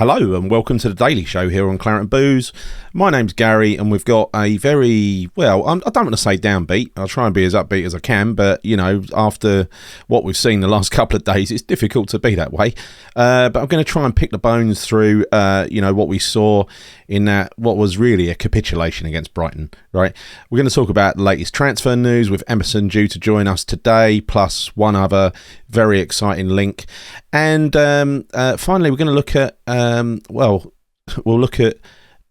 Hello and welcome to the Daily Show here on Claret and Booze. My name's Gary and we've got a very, I don't want to say downbeat. I'll try and be as upbeat as I can, but, after what we've seen the last couple of days, it's difficult to be that way. But I'm going to try and pick the bones through, what we saw in that, what was really a capitulation against Brighton, right? We're going to talk about the latest transfer news with Emerson due to join us today, plus one other very exciting link. And finally, we're going to look at, we'll look at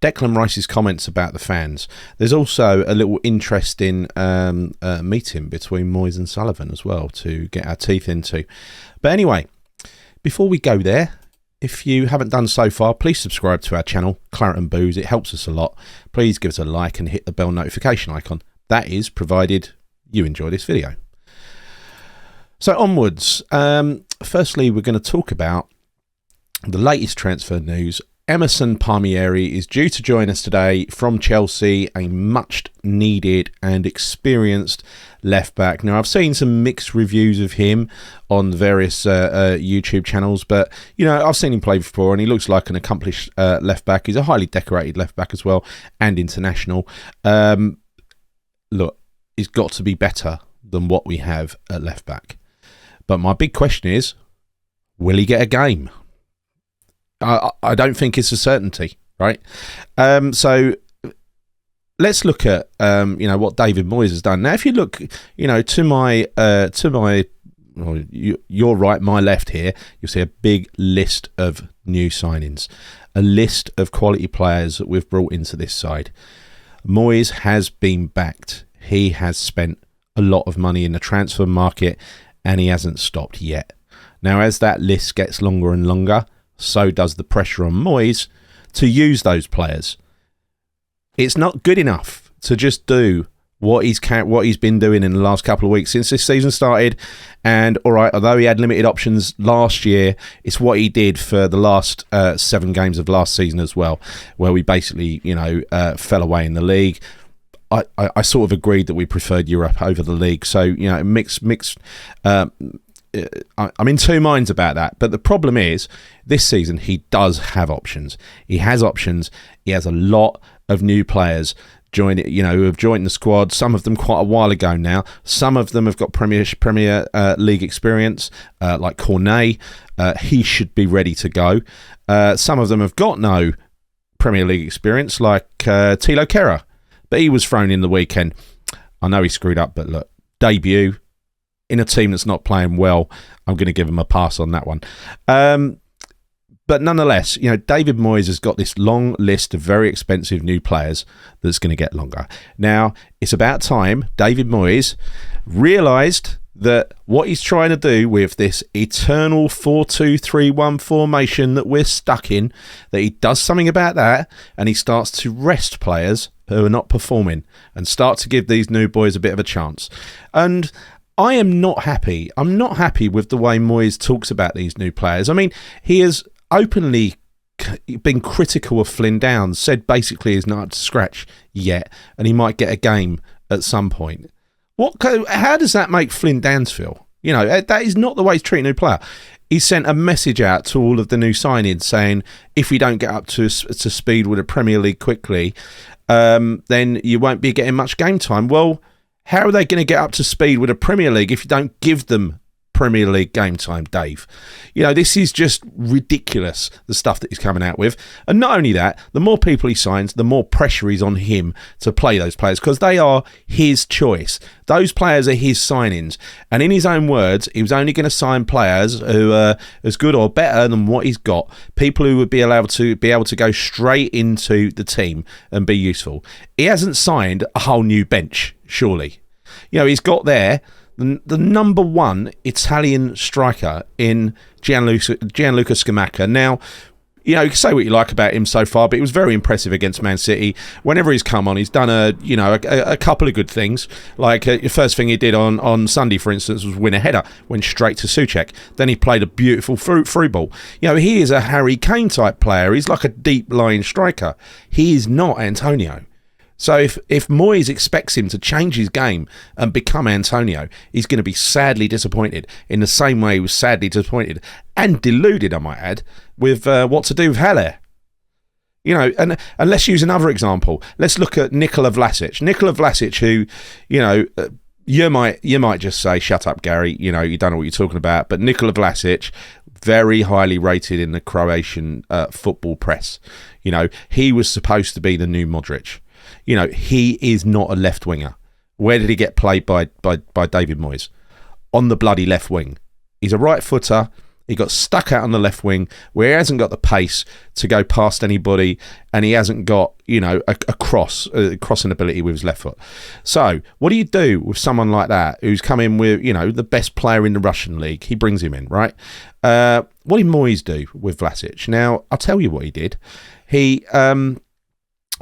Declan Rice's comments about the fans. There's also a little interesting meeting between Moyes and Sullivan as well to get our teeth into. But anyway, before we go there, if you haven't done so far, please subscribe to our channel, Claret and Booze. It helps us a lot. Please give us a like and hit the bell notification icon. That is provided you enjoy this video. So onwards, firstly, we're going to talk about the latest transfer news. Emerson Palmieri is due to join us today from Chelsea, a much needed and experienced left back. Now, I've seen some mixed reviews of him on various YouTube channels, but I've seen him play before and he looks like an accomplished left back. He's a highly decorated left back as well and international. Look, he's got to be better than what we have at left back. But my big question is, will he get a game? I don't think it's a certainty, right? So let's look at what David Moyes has done. Now, if you look, to my your right, my left here, you'll see a big list of new signings, a list of quality players that we've brought into this side. Moyes has been backed. He has spent a lot of money in the transfer market, and he hasn't stopped yet. Now, as that list gets longer and longer, so does the pressure on Moyes to use those players. It's not good enough to just do what he's been doing in the last couple of weeks since this season started. And all right, although he had limited options last year, it's what he did for the last 7 games of last season as well, where we basically fell away in the league. I sort of agreed that we preferred Europe over the league. So mixed. I'm in two minds about that, but the problem is this season he does have options. He has options. He has a lot of new players who have joined the squad. Some of them quite a while ago now. Some of them have got Premier League experience, like Cornet. He should be ready to go. Some of them have got no Premier League experience, like Thilo Kehrer, but he was thrown in the weekend. I know he screwed up, but look, debut in a team that's not playing well, I'm going to give him a pass on that one. But nonetheless, David Moyes has got this long list of very expensive new players that's going to get longer. Now, it's about time David Moyes realised that what he's trying to do with this eternal 4-2-3-1 formation that we're stuck in, that he does something about that and he starts to rest players who are not performing and start to give these new boys a bit of a chance. And I am not happy. I'm not happy with the way Moyes talks about these new players. I mean, he has openly been critical of Flynn Downs, said basically he's not up to scratch yet, and he might get a game at some point. How does that make Flynn Downs feel? That is not the way to treat a new player. He sent a message out to all of the new signings saying, if we don't get up to speed with the Premier League quickly, then you won't be getting much game time. Well, how are they going to get up to speed with a Premier League if you don't give them Premier League game time, Dave? This is just ridiculous, the stuff that he's coming out with. And not only that, the more people he signs, the more pressure is on him to play those players because they are his choice. Those players are his signings. And in his own words, he was only going to sign players who are as good or better than what he's got. People who would be able to go straight into the team and be useful. He hasn't signed a whole new bench, surely. He's got there the number one Italian striker in Gianluca Scamacca. Now, you can say what you like about him so far, but he was very impressive against Man City. Whenever he's come on, he's done a couple of good things. Like the first thing he did on Sunday, for instance, was win a header, went straight to Souček. Then he played a beautiful through ball. He is a Harry Kane type player. He's like a deep line striker. He is not Antonio. So if Moyes expects him to change his game and become Antonio, he's going to be sadly disappointed in the same way he was sadly disappointed and deluded, I might add, with what to do with Haller. You know, and let's use another example. Let's look at Nikola Vlasic. Nikola Vlasic, who, you know, you might just say, shut up, Gary, you know, you don't know what you're talking about. But Nikola Vlasic, very highly rated in the Croatian football press. You know, he was supposed to be the new Modric. You know, he is not a left winger. Where did he get played by David Moyes? On the bloody left wing. He's a right footer. He got stuck out on the left wing where he hasn't got the pace to go past anybody, and he hasn't got, you know, a crossing ability with his left foot. So what do you do with someone like that who's come in with, you know, the best player in the Russian league? He brings him in, right? What did Moyes do with Vlasic? Now, I'll tell you what he did. He,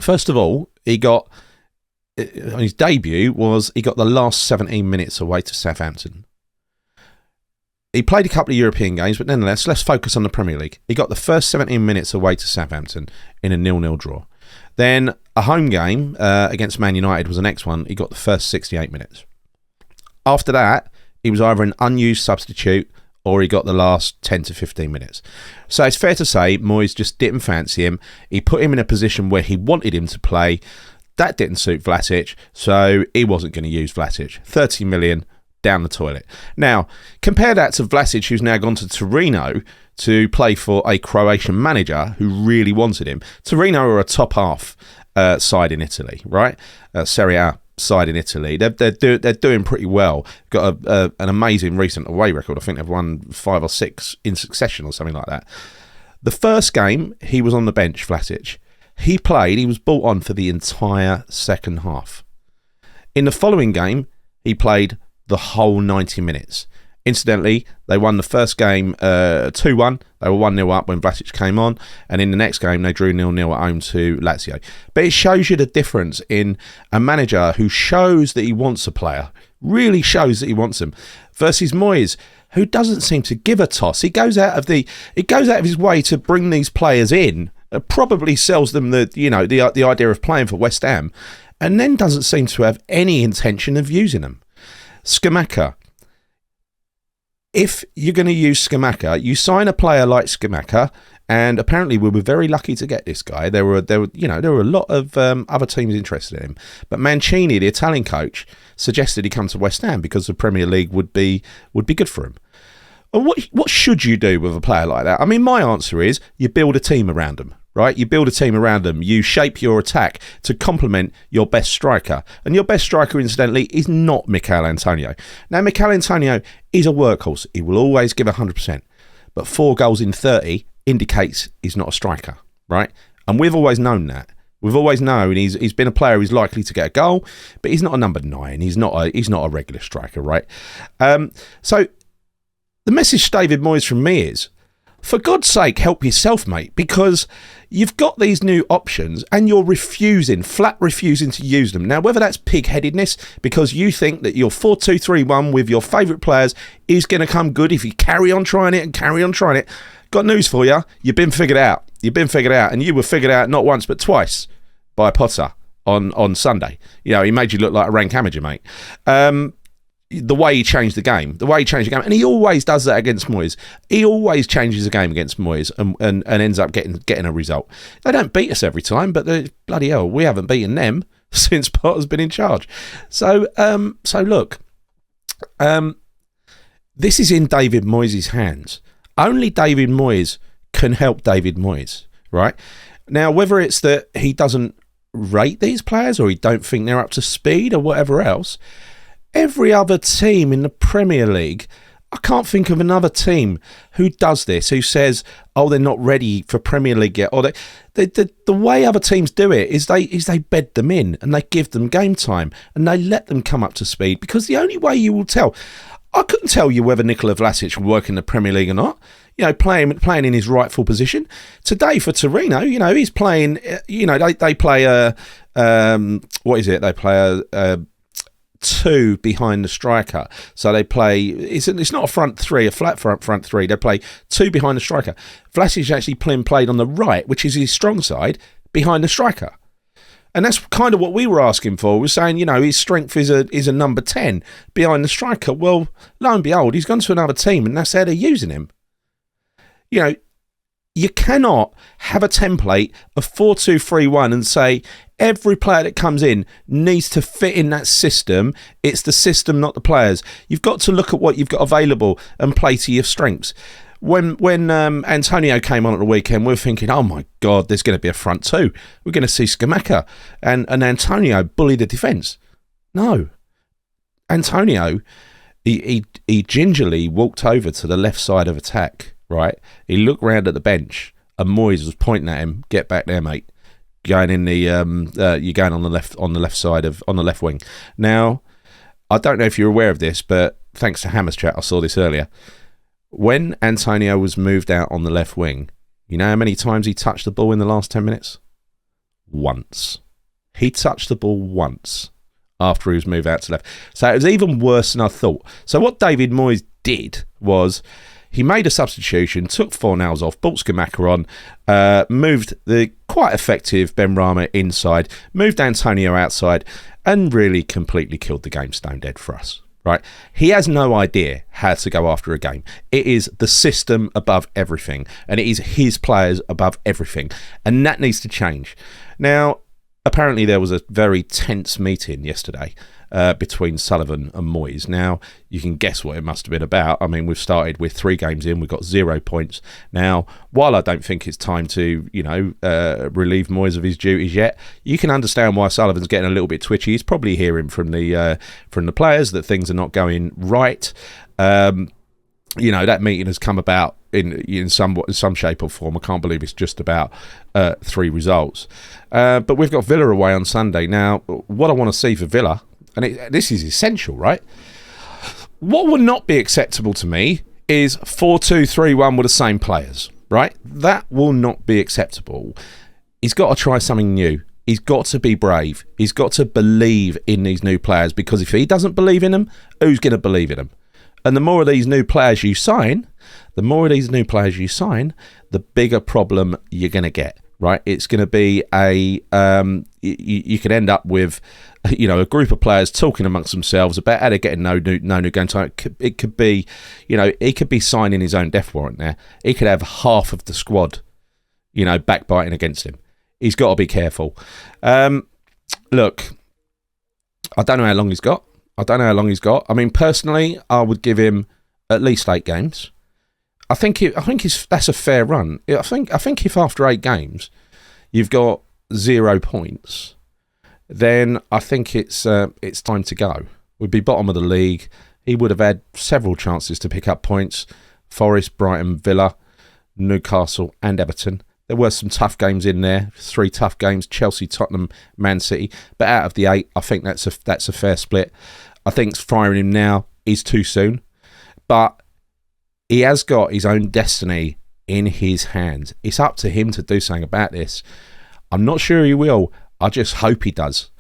first of all, he got, on his debut, he got the last 17 minutes away to Southampton. He played a couple of European games, but nonetheless, let's focus on the Premier League. He got the first 17 minutes away to Southampton in a 0-0 draw. Then a home game against Man United was the next one. He got the first 68 minutes. After that, he was either an unused substitute or he got the last 10 to 15 minutes. So it's fair to say Moyes just didn't fancy him. He put him in a position where he wanted him to play. That didn't suit Vlasic, so he wasn't going to use Vlasic. 30 million down the toilet. Now, compare that to Vlasic, who's now gone to Torino to play for a Croatian manager who really wanted him. Torino are a top half side in Italy, right? Serie A side in Italy. They're doing pretty well. Got an amazing recent away record. I think they've won 5 or 6 in succession or something like that. The first game, he was on the bench, Vlasic. He was brought on for the entire second half. In the following game, he played the whole 90 minutes. Incidentally, they won the first game 2-1. They were 1-0 up when Vlasic came on, and in the next game they drew 0-0 at home to Lazio. But it shows you the difference in a manager who shows that he wants a player, really shows that he wants them, versus Moyes, who doesn't seem to give a toss. He goes out of his way to bring these players in, probably sells them the idea of playing for West Ham, and then doesn't seem to have any intention of using them. Scamacca. If you're going to use Scamacca, you sign a player like Scamacca, and apparently we were very lucky to get this guy. There were a lot of other teams interested in him, but Mancini, the Italian coach, suggested he come to West Ham because the Premier League would be good for him. And what should you do with a player like that? I mean, my answer is you build a team around them. Right, you build a team around them. You shape your attack to complement your best striker. And your best striker, incidentally, is not Mikel Antonio. Now, Mikel Antonio is a workhorse. He will always give 100%. But 4 goals in 30 indicates he's not a striker, right? And we've always known that. We've always known he's been a player who's likely to get a goal, but he's not a number 9. He's not a regular striker, right? So the message to David Moyes from me is, for God's sake, help yourself, mate, because you've got these new options and you're flat refusing to use them. Now, whether that's pig-headedness because you think that your 4-2-3-1 with your favourite players is going to come good if you carry on trying it, got news for you. You've been figured out. And you were figured out not once but twice by Potter on Sunday. You know, he made you look like a rank amateur, mate. The way he changed the game, and he always does that against Moyes. He always changes the game against Moyes and ends up getting a result. They don't beat us every time, but bloody hell, we haven't beaten them since Potter's been in charge. So look, this is in David Moyes' hands. Only David Moyes can help David Moyes, right? Now, whether it's that he doesn't rate these players or he don't think they're up to speed or whatever else, every other team in the Premier League, I can't think of another team who does this, who says, oh, they're not ready for Premier League yet. Or the way other teams do it is they bed them in and they give them game time and they let them come up to speed, because the only way you will tell, I couldn't tell you whether Nikola Vlasic will work in the Premier League or not. You know, playing in his rightful position. Today for Torino, you know, he's playing, you know, they play what is it? They play a 2 behind the striker. So they play, it's not a front 3, a flat front 3. They play 2 behind the striker. Vlasic actually played on the right, which is his strong side, behind the striker. And that's kind of what we were asking for. We're saying, his strength is a number 10 behind the striker. Well, lo and behold, he's gone to another team and that's how they're using him. You cannot have a template of 4-2-3-1 and say every player that comes in needs to fit in that system. It's the system, not the players. You've got to look at what you've got available and play to your strengths. When Antonio came on at the weekend, we were thinking, oh my God, there's going to be a front two. We're going to see Scamacca and Antonio bully the defence. No. Antonio, he gingerly walked over to the left side of attack, right? He looked round at the bench and Moyes was pointing at him, get back there, mate. Going in you're going on the left side on the left wing. Now, I don't know if you're aware of this, but thanks to Hammer's chat, I saw this earlier. When Antonio was moved out on the left wing, you know how many times he touched the ball in the last 10 minutes? Once. He touched the ball once after he was moved out to left. So it was even worse than I thought. So what David Moyes did was he made a substitution, took Fornals off, brought Scamacca on, moved the quite effective Benrahma inside, moved Antonio outside, and really completely killed the game stone dead for us. Right, he has no idea how to go after a game. It is the system above everything, and it is his players above everything, and that needs to change. Now, apparently there was a very tense meeting yesterday between Sullivan and Moyes. Now, you can guess what it must have been about. I mean, we've started with 3 games in, we've got 0 points. Now, while I don't think it's time to, relieve Moyes of his duties yet, you can understand why Sullivan's getting a little bit twitchy. He's probably hearing from the players that things are not going right. That meeting has come about in some shape or form. I can't believe it's just about 3 results. But we've got Villa away on Sunday. Now, what I want to see for Villa, and this is essential, right? What would not be acceptable to me is 4-2-3-1 with the same players, right? That will not be acceptable. He's got to try something new. He's got to be brave. He's got to believe in these new players, because if he doesn't believe in them, who's going to believe in them? And the more of these new players you sign, the bigger problem you're going to get, right? It's going to be you could end up with, a group of players talking amongst themselves about how they're getting no new game time. It could be, he could be signing his own death warrant there. He could have half of the squad, backbiting against him. He's got to be careful. Look, I don't know how long he's got. I mean, personally, I would give him at least 8 games. I think that's a fair run. I think if after 8 games you've got 0 points, then I think it's time to go. We'd be bottom of the league. He would have had several chances to pick up points. Forest, Brighton, Villa, Newcastle and Everton. There were some tough games in there. 3 tough games: Chelsea, Tottenham, Man City. But out of the 8, I think that's a fair split. I think firing him now is too soon. But he has got his own destiny in his hands. It's up to him to do something about this. I'm not sure he will. I just hope he does.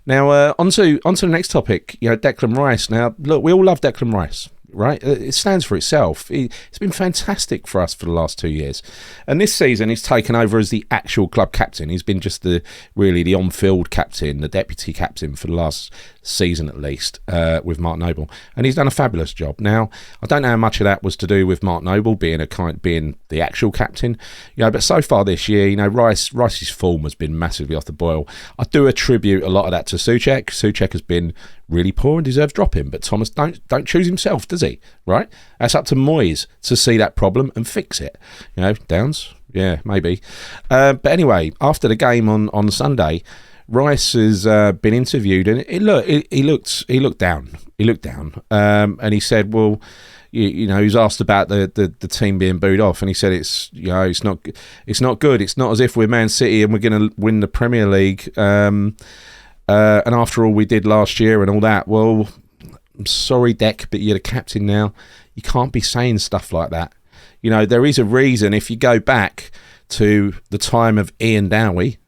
Now, on to the next topic. Declan Rice. Now, look, we all love Declan Rice, right? It stands for itself. It's been fantastic for us for the last 2 years. And this season, he's taken over as the actual club captain. He's been just the on-field captain, the deputy captain for the last season at least, with Mark Noble. And he's done a fabulous job. Now, I don't know how much of that was to do with Mark Noble being the actual captain, but so far this year, Rice's form has been massively off the boil. I do attribute a lot of that to Souček. Souček has been really poor and deserves dropping, but Thomas don't choose himself, does he? Right? That's up to Moyes to see that problem and fix it. Downs? Yeah, maybe. But anyway, after the game on Sunday, Rice has been interviewed, and he looked down. And he said, well, he was asked about the team being booed off, and he said it's not good. It's not as if we're Man City and we're going to win the Premier League. And after all we did last year and all that, well, I'm sorry, Dec, but you're the captain now. You can't be saying stuff like that. There is a reason. If you go back to the time of Ian Dowie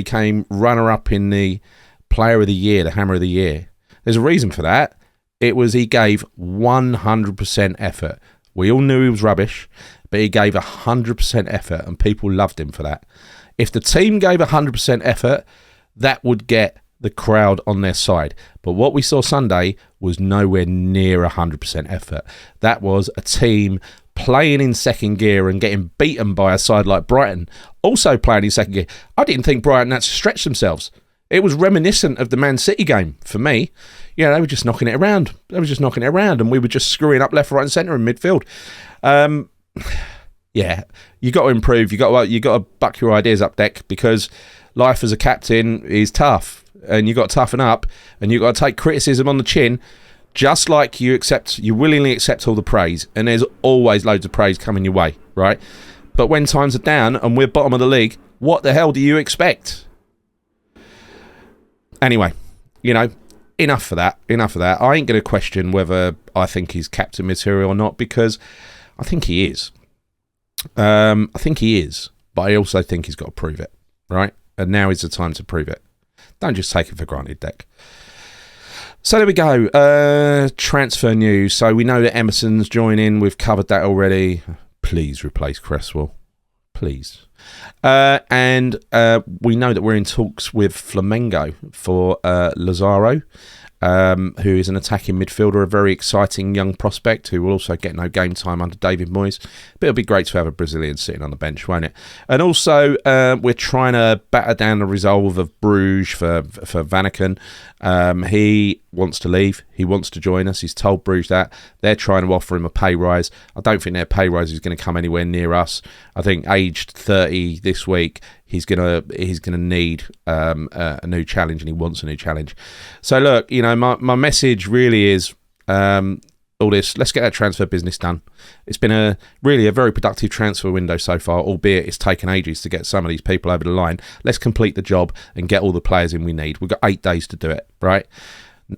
came runner-up in the Player of the Year, the Hammer of the Year. There's a reason for that. It was he gave 100% effort. We all knew he was rubbish, but he gave 100% effort, and people loved him for that. If the team gave 100% effort, that would get the crowd on their side. But what we saw Sunday was nowhere near 100% effort. That was a team playing in second gear and getting beaten by a side like Brighton, also playing in second gear. I didn't think Brighton had to stretch themselves. It was reminiscent of the Man City game for me. Yeah, they were just knocking it around. And we were just screwing up left, right, and centre in midfield. Yeah, you got to improve. You got to buck your ideas up, Deck, because life as a captain is tough, and you got to toughen up, and you got to take criticism on the chin, just like you willingly accept all the praise, and there's always loads of praise coming your way, right? But when times are down and we're bottom of the league, what the hell do you expect? Anyway, enough of that. I ain't going to question whether I think he's captain material or not, because I think he is. But I also think he's got to prove it, right? And now is the time to prove it. Don't just take it for granted, Deck. So there we go. Transfer news. So we know that Emerson's joining. We've covered that already. Please replace Cresswell. Please. And we know that we're in talks with Flamengo for Lazaro, who is an attacking midfielder, a very exciting young prospect who will also get no game time under David Moyes. But it'll be great to have a Brazilian sitting on the bench, won't it? And also, we're trying to batter down the resolve of Bruges for Vanaken. He wants to leave. He wants to join us. He's told Bruges that. They're trying to offer him a pay rise. I don't think their pay rise is going to come anywhere near us. I think aged 30 this week, he's gonna need a new challenge, and he wants a new challenge. So look, my message really is all this. Let's get that transfer business done. It's been a very productive transfer window so far, albeit it's taken ages to get some of these people over the line. Let's complete the job and get all the players in we need. We've got 8 days to do it, right?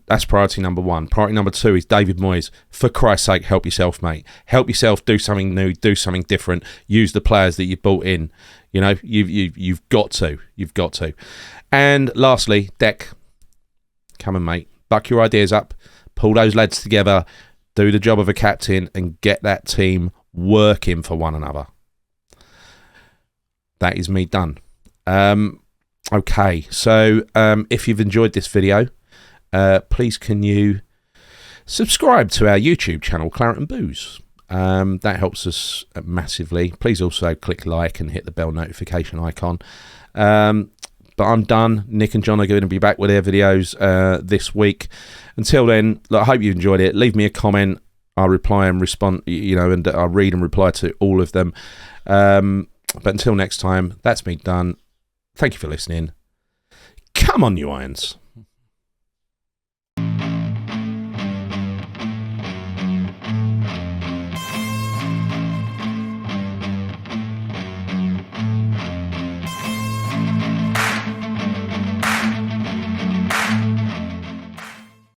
That's priority number 1. Priority number 2 is David Moyes. For Christ's sake, help yourself, mate. Help yourself. Do something new. Do something different. Use the players that you've brought in. You've got to. You've got to. And lastly, Deck, come on, mate. Buck your ideas up. Pull those lads together. Do the job of a captain and get that team working for one another. That is me done. Okay, so if you've enjoyed this video, please can you subscribe to our YouTube channel, Claret and Booze. That helps us massively. Please also click like and hit the bell notification icon. But I'm done. Nick and John are going to be back with their videos this week. Until then, look, I hope you enjoyed it. Leave me a comment. I'll reply and respond, and I'll read and reply to all of them. But until next time, that's me done. Thank you for listening. Come on, you irons.